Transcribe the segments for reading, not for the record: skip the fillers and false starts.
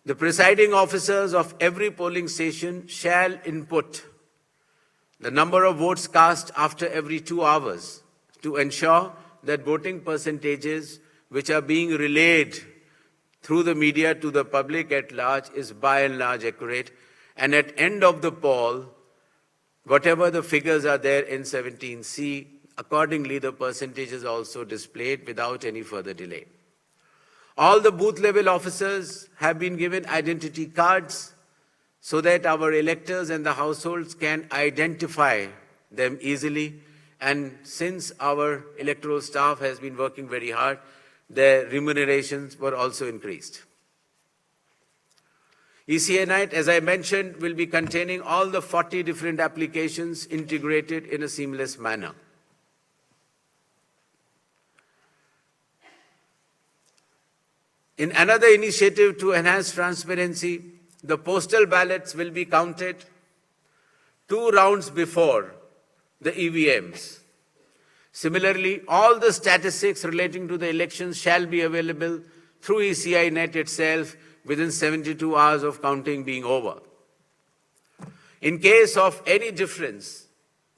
The presiding officers of every polling station shall input the number of votes cast after every 2 hours to ensure that voting percentages which are being relayed through the media to the public at large is by and large accurate. And at end of the poll, whatever the figures are there in 17C, accordingly the percentage is also displayed without any further delay. All the booth level officers have been given identity cards so that our electors and the households can identify them easily. And since our electoral staff has been working very hard, their remunerations were also increased. ECA Night, as I mentioned, will be containing all the 40 different applications integrated in a seamless manner. In another initiative to enhance transparency, the postal ballots will be counted 2 rounds before the EVMs. Similarly, all the statistics relating to the elections shall be available through ECI Net itself within 72 hours of counting being over. In case of any difference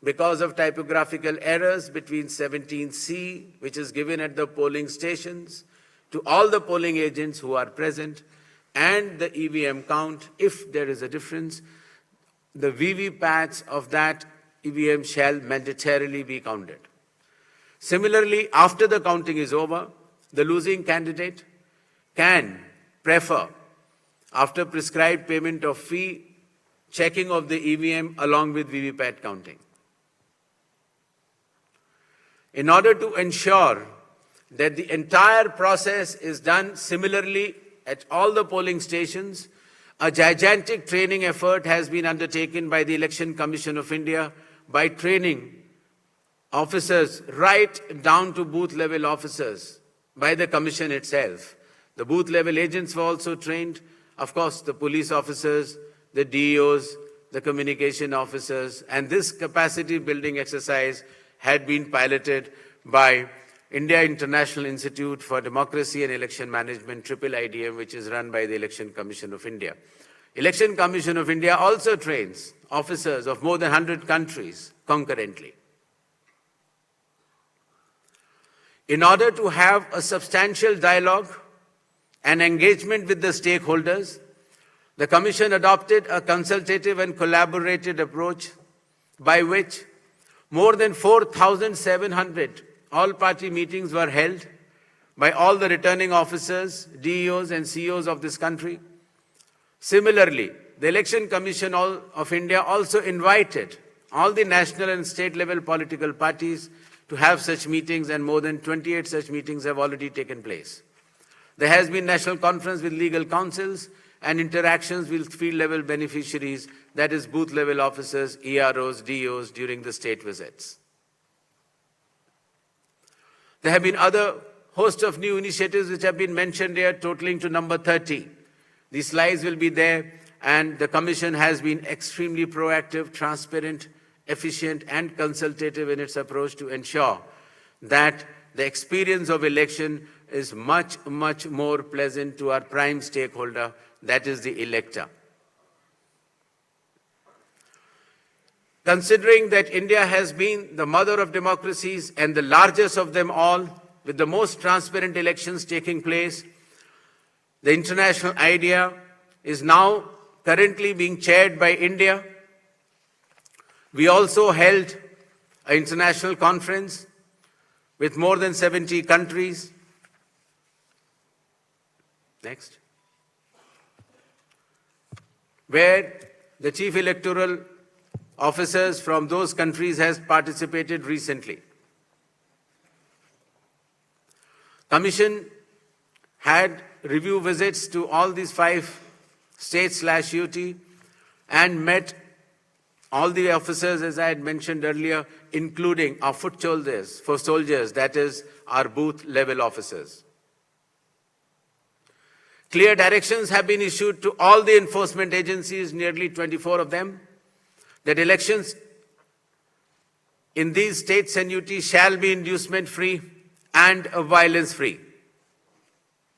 because of typographical errors between 17C, which is given at the polling stations, to all the polling agents who are present, and the EVM count, if there is a difference, the VVPATs of that EVM shall mandatorily be counted. Similarly, after the counting is over, the losing candidate can prefer, after prescribed payment of fee, checking of the EVM along with VVPAT counting. In order to ensure that the entire process is done similarly at all the polling stations, a gigantic training effort has been undertaken by the Election Commission of India by training officers right down to booth-level officers by the Commission itself. The booth-level agents were also trained, of course, the police officers, the DEOs, the communication officers, and this capacity-building exercise had been piloted by India International Institute for Democracy and Election Management, IIIDM, which is run by the Election Commission of India. Election Commission of India also trains officers of more than 100 countries concurrently. In order to have a substantial dialogue and engagement with the stakeholders, the Commission adopted a consultative and collaborative approach by which more than 4,700 all-party meetings were held by all the returning officers, DEOs and CEOs of this country. Similarly, the Election Commission of India also invited all the national and state-level political parties to have such meetings, and more than 28 such meetings have already taken place. There has been national conference with legal councils and interactions with field-level beneficiaries, that is booth-level officers, EROs, DEOs, during the state visits. There have been other host of new initiatives which have been mentioned here, totaling to number 30. These slides will be there, and the Commission has been extremely proactive, transparent, efficient, and consultative in its approach to ensure that the experience of election is much, much more pleasant to our prime stakeholder, that is the elector. Considering that India has been the mother of democracies and the largest of them all, with the most transparent elections taking place, the international idea is now currently being chaired by India. We also held an international conference with more than 70 countries. Next. Where the chief electoral officers from those countries has participated recently. Commission had review visits to all these 5 states/UT and met all the officers, as I had mentioned earlier, including our foot soldiers, that is our booth level officers. Clear directions have been issued to all the enforcement agencies, nearly 24 of them, that elections in these states and UT shall be inducement-free and violence-free.